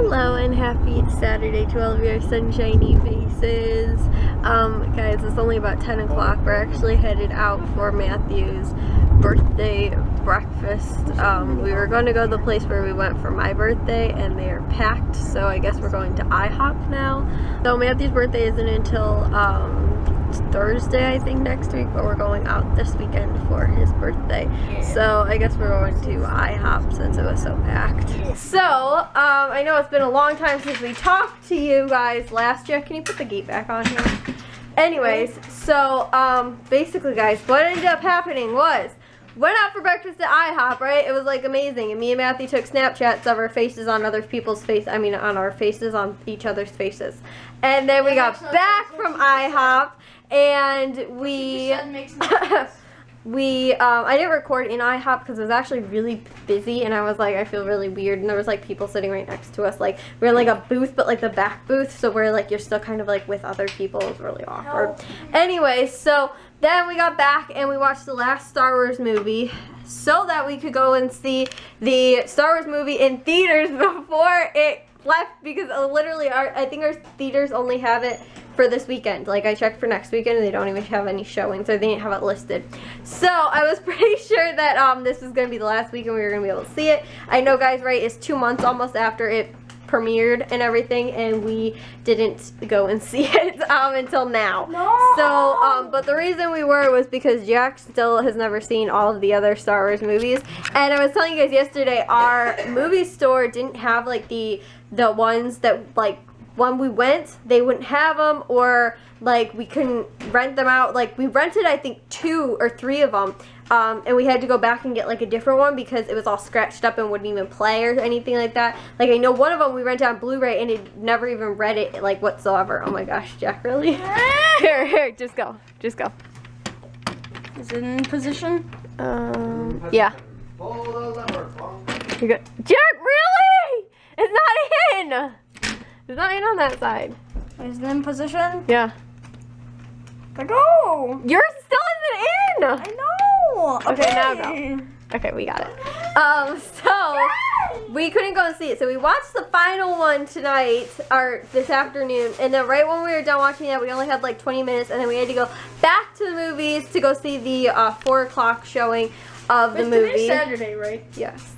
Hello and happy Saturday to all of your sunshiny faces. Guys, it's only about 10 o'clock. We're actually headed out for Matthew's birthday breakfast. We were going to go to the place where we went for my birthday and they are packed, so I guess we're going to IHOP now. So Matthew's birthday isn't until Thursday, I think, next week, but we're going out this weekend for his birthday. So I guess we're going to IHOP since it was so packed. So I know it's been a long time since we talked to you guys last year. Can you put the gate back on here? Anyways, so basically, guys, what ended up happening was went out for breakfast at IHOP, right? It was like amazing, and me and Matthew took Snapchats of our faces on other people's face. I mean, on our faces on each other's faces. And then we got back from IHOP. And I didn't record in IHOP because it was actually really busy, and I was like, I feel really weird, and there was like people sitting right next to us, like we're in like a booth, but like the back booth, so we're like, you're still kind of like with other people. It was really awkward. Anyway, so then we got back and we watched the last Star Wars movie so that we could go and see the Star Wars movie in theaters before it left, because literally I think our theaters only have it for this weekend. Like, I checked for next weekend and they don't even have any showings, or they didn't have it listed. So I was pretty sure that this was going to be the last weekend we were going to be able to see it. I know, guys, right, it's 2 months almost after it premiered and everything, and we didn't go and see it until now. No. So but the reason we were was because Jack still has never seen all of the other Star Wars movies, and I was telling you guys yesterday, our movie store didn't have like the ones that, like, when we went, they wouldn't have them, or like we couldn't rent them out. Like, we rented, I think, 2 or 3 of them, and we had to go back and get like a different one because it was all scratched up and wouldn't even play or anything like that. Like, I know one of them we rented on Blu-ray and it never even read it like whatsoever. Oh my gosh, Jack, really? Here, just go. Is it in position? Yeah. You're good. Jack, really? It's not in! It's not in on that side. Is it in position? Yeah. Like, oh! Yours still isn't in! I know! Okay, now go. Okay, we got it. So, we couldn't go and see it. So we watched the final one tonight, or this afternoon, and then right when we were done watching that, we only had like 20 minutes, and then we had to go back to the movies to go see the 4 o'clock showing of the movie. Today's Saturday, right? Yes.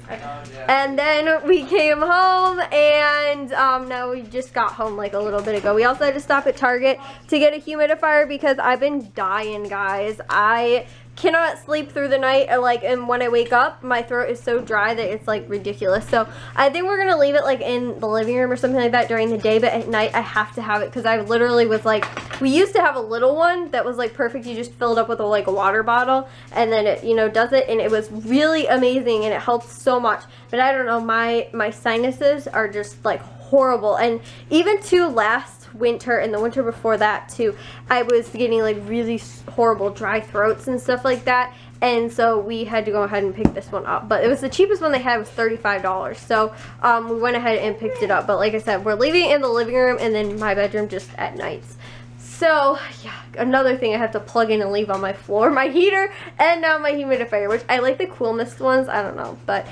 And then we came home, and now we just got home like a little bit ago. We also had to stop at Target to get a humidifier because I've been dying, guys. I cannot sleep through the night, and when I wake up, my throat is so dry that it's like ridiculous. So I think we're gonna leave it like in the living room or something like that during the day, but at night I have to have it because I literally was like, we used to have a little one that was like perfect. You just fill it up with a water bottle, and then it, you know, does it, and it was really amazing, and it helps so much. But I don't know, my sinuses are just like horrible, and even too last winter and the winter before that too, I was getting like really horrible dry throats and stuff like that, and so we had to go ahead and pick this one up. But it was the cheapest one they had, was $35, so we went ahead and picked it up. But like I said, we're leaving it in the living room and then my bedroom just at nights. So yeah, another thing I have to plug in and leave on my floor, my heater and now my humidifier, which I like the cool mist ones. I don't know, but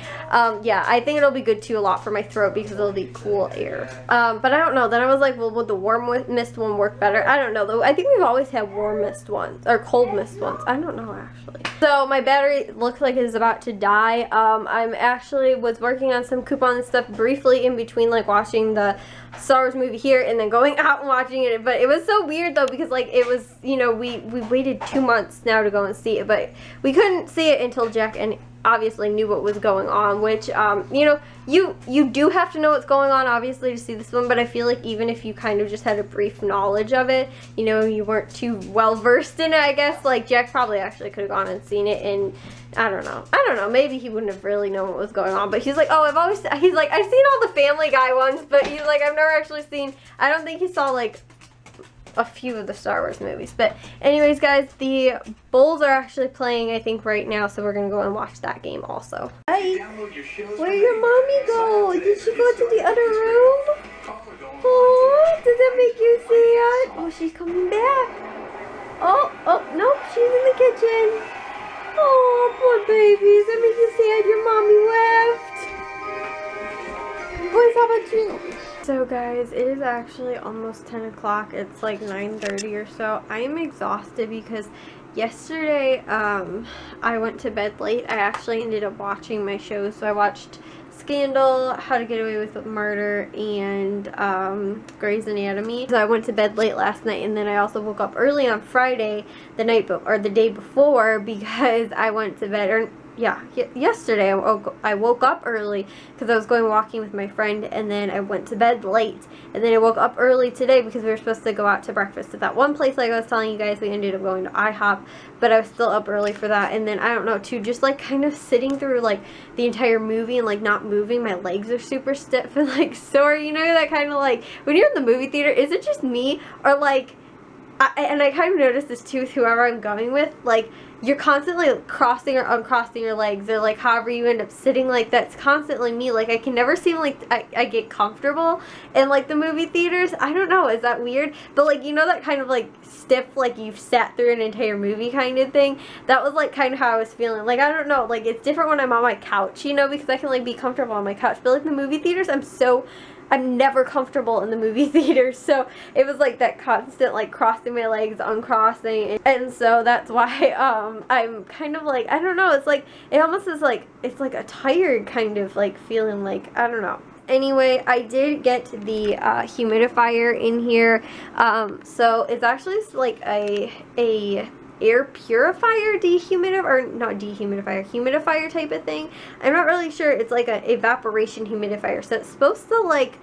yeah, I think it'll be good too a lot for my throat because it'll be cool air. But I don't know. Then I was like, well, would the warm mist one work better? I don't know though. I think we've always had warm mist ones or cold mist ones. I don't know actually. So my battery looks like it's about to die. I'm actually was working on some coupon stuff briefly in between, like watching the Star Wars movie here and then going out and watching it. But it was so weird though, because like it was, you know, we waited 2 months now to go and see it, but we couldn't see it until Jack and obviously knew what was going on, which you know, you do have to know what's going on obviously to see this one, but I feel like even if you kind of just had a brief knowledge of it, you know, you weren't too well versed in it, I guess. Like, Jack probably actually could have gone and seen it, and I don't know, maybe he wouldn't have really known what was going on, but he's like, oh, he's like, I've seen all the Family Guy ones, but he's like, I've never actually seen, I don't think he saw like a few of the Star Wars movies. But anyways, guys, the Bulls are actually playing, I think, right now, so we're gonna go and watch that game also. Hi, where'd your mommy go? Did she go to the other room? Oh, does that make you sad? Oh, she's coming back. Oh, nope, she's in the kitchen. Oh, poor babies, that makes you sad your mommy left. boys, how about you? So guys, it is actually almost 10 o'clock. It's like 9:30 or so. I am exhausted because yesterday I went to bed late. I actually ended up watching my shows. So I watched Scandal, How to Get Away with Murder, and Grey's Anatomy. So I went to bed late last night, and then I also woke up early on Friday, the day before, because I went to bed, yesterday I woke up early because I was going walking with my friend, and then I went to bed late, and then I woke up early today because we were supposed to go out to breakfast at that one place like I was telling you guys. We ended up going to IHOP, but I was still up early for that. And then I don't know, too, just like kind of sitting through like the entire movie and like not moving. My legs are super stiff and like sore, you know, that kind of like when you're in the movie theater, is it just me, or like I kind of noticed this too with whoever I'm going with, like you're constantly crossing or uncrossing your legs, or like however you end up sitting, like that's constantly me. Like I can never seem like I get comfortable in like the movie theaters. I don't know, is that weird? But like, you know, that kind of like stiff, like you've sat through an entire movie kind of thing. That was like kind of how I was feeling. Like I don't know, like it's different when I'm on my couch, you know, because I can like be comfortable on my couch, but like the movie theaters, I'm never comfortable in the movie theater. So it was like that constant like crossing my legs, uncrossing, and so that's why I'm kind of like, I don't know, it's like it almost is like it's like a tired kind of like feeling, like I don't know. Anyway, I did get the humidifier in here, so it's actually like a air purifier, humidifier type of thing. I'm not really sure. It's like a evaporation humidifier, so it's supposed to like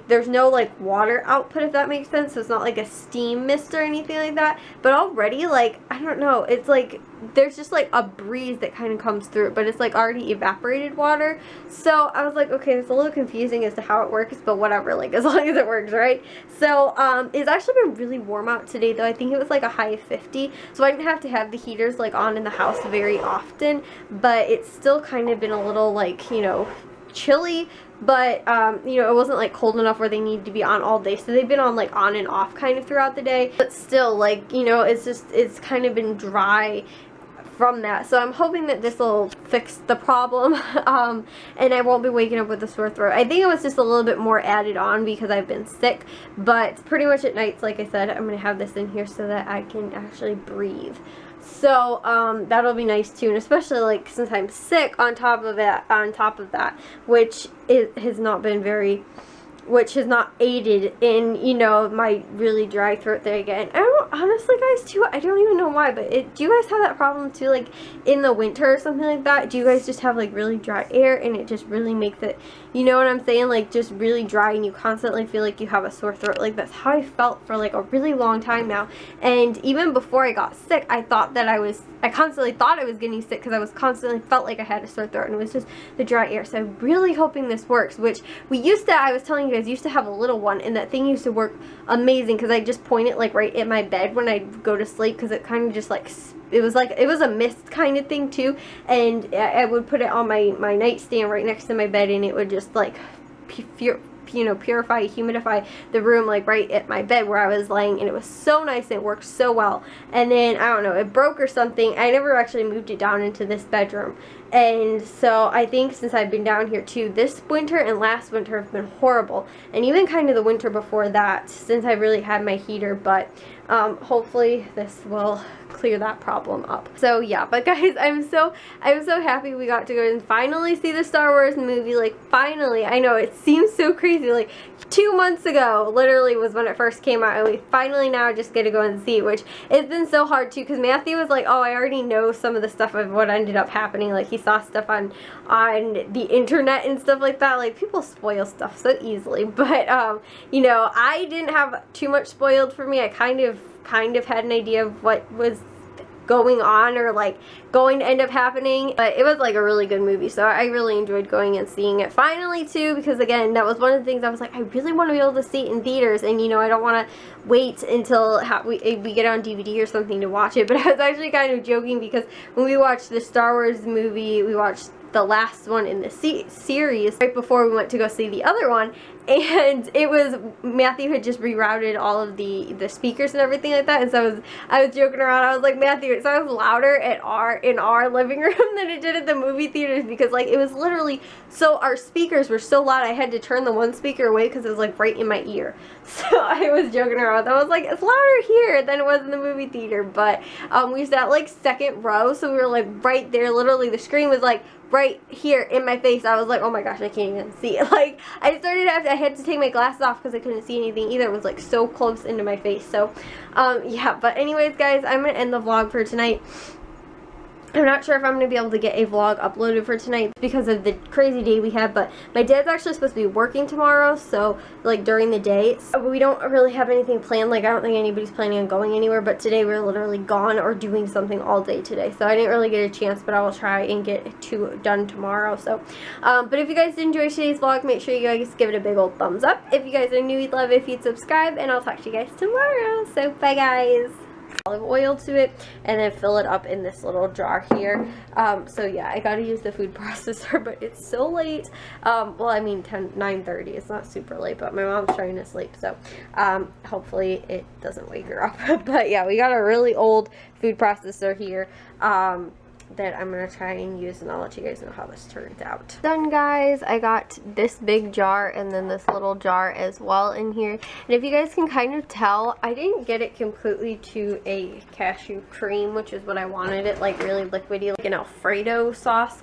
there's no like water output, if that makes sense, so it's not like a steam mist or anything like that, but already like I don't know, it's like there's just like a breeze that kind of comes through it, but it's like already evaporated water. So I was like, okay, it's a little confusing as to how it works, but whatever, like as long as it works, right? So it's actually been really warm out today though. I think it was like a high of 50, so I didn't have to have the heaters like on in the house very often, but it's still kind of been a little like, you know, chilly, but you know, it wasn't like cold enough where they need to be on all day, so they've been on like on and off kind of throughout the day, but still, like, you know, it's kind of been dry from that. So I'm hoping that this will fix the problem, and I won't be waking up with a sore throat. I think it was just a little bit more added on because I've been sick, but pretty much at nights, like I said, I'm going to have this in here so that I can actually breathe. So that'll be nice too, and especially like since I'm sick on top of that, which has not aided in, you know, my really dry throat there again. I don't, honestly guys too, I don't even know why, but do you guys have that problem too, like in the winter or something like that? Do you guys just have like really dry air and it just really makes it, you know what I'm saying, like just really dry and you constantly feel like you have a sore throat? Like that's how I felt for like a really long time now. And even before I got sick, I constantly thought I was getting sick because I was constantly felt like I had a sore throat, and it was just the dry air. So I'm really hoping this works, which I was telling you guys, used to have a little one, and that thing used to work amazing because I just point it like right at my bed when I go to sleep, because it kind of just like, it was a mist kind of thing too, and I would put it on my nightstand right next to my bed, and it would just like purify, humidify the room like right at my bed where I was laying, and it was so nice and it worked so well. And then I don't know, it broke or something. I never actually moved it down into this bedroom, and so I think since I've been down here too, this winter and last winter have been horrible, and even kind of the winter before that, since I really had my heater. But hopefully this will clear that problem up. So yeah, but guys, I'm so happy we got to go and finally see the Star Wars movie. Like finally, I know it seems so crazy, like 2 months ago literally was when it first came out, and we finally now just get to go and see it, which it's been so hard too, because Matthew was like, oh, I already know some of the stuff of what ended up happening. Like he saw stuff on the internet and stuff like that. Like people spoil stuff so easily, but you know, I didn't have too much spoiled for me. I kind of had an idea of what was going on or like going to end up happening, but it was like a really good movie, so I really enjoyed going and seeing it finally too, because again, that was one of the things I was like, I really want to be able to see it in theaters, and you know, I don't want to wait until we get on DVD or something to watch it. But I was actually kind of joking, because when we watched the Star Wars movie, we watched the last one in the series right before we went to go see the other one, and it was Matthew had just rerouted all of the speakers and everything like that, and so I was joking around. I was like, Matthew, it sounds louder in our living room than it did at the movie theaters, because like it was literally, so our speakers were so loud I had to turn the one speaker away because it was like right in my ear. So I was joking around. I was like, it's louder here than it was in the movie theater. But we sat like second row, so we were like right there. Literally the screen was like right here in my face. I was like, oh my gosh, I can't even see it. Like I had to take my glasses off because I couldn't see anything either. It was like so close into my face. So yeah, but anyways guys, I'm gonna end the vlog for tonight. I'm not sure if I'm going to be able to get a vlog uploaded for tonight because of the crazy day we had, but my dad's actually supposed to be working tomorrow, so like during the day. So we don't really have anything planned. Like I don't think anybody's planning on going anywhere, but today we're literally gone or doing something all day today, so I didn't really get a chance, but I will try and get it done tomorrow. So but if you guys did enjoy today's vlog, make sure you guys give it a big old thumbs up. If you guys are new, we'd love it if you'd subscribe, and I'll talk to you guys tomorrow. So bye guys. Olive oil to it, and then fill it up in this little jar here. So yeah, I gotta use the food processor, but it's so late. Well, I mean 9:30. It's not super late, but my mom's trying to sleep, so hopefully it doesn't wake her up. But yeah, we got a really old food processor here that I'm gonna try and use, and I'll let you guys know how this turns out. Done guys, I got this big jar and then this little jar as well in here, and if you guys can kind of tell, I didn't get it completely to a cashew cream, which is what I wanted it, like really liquidy, like an Alfredo sauce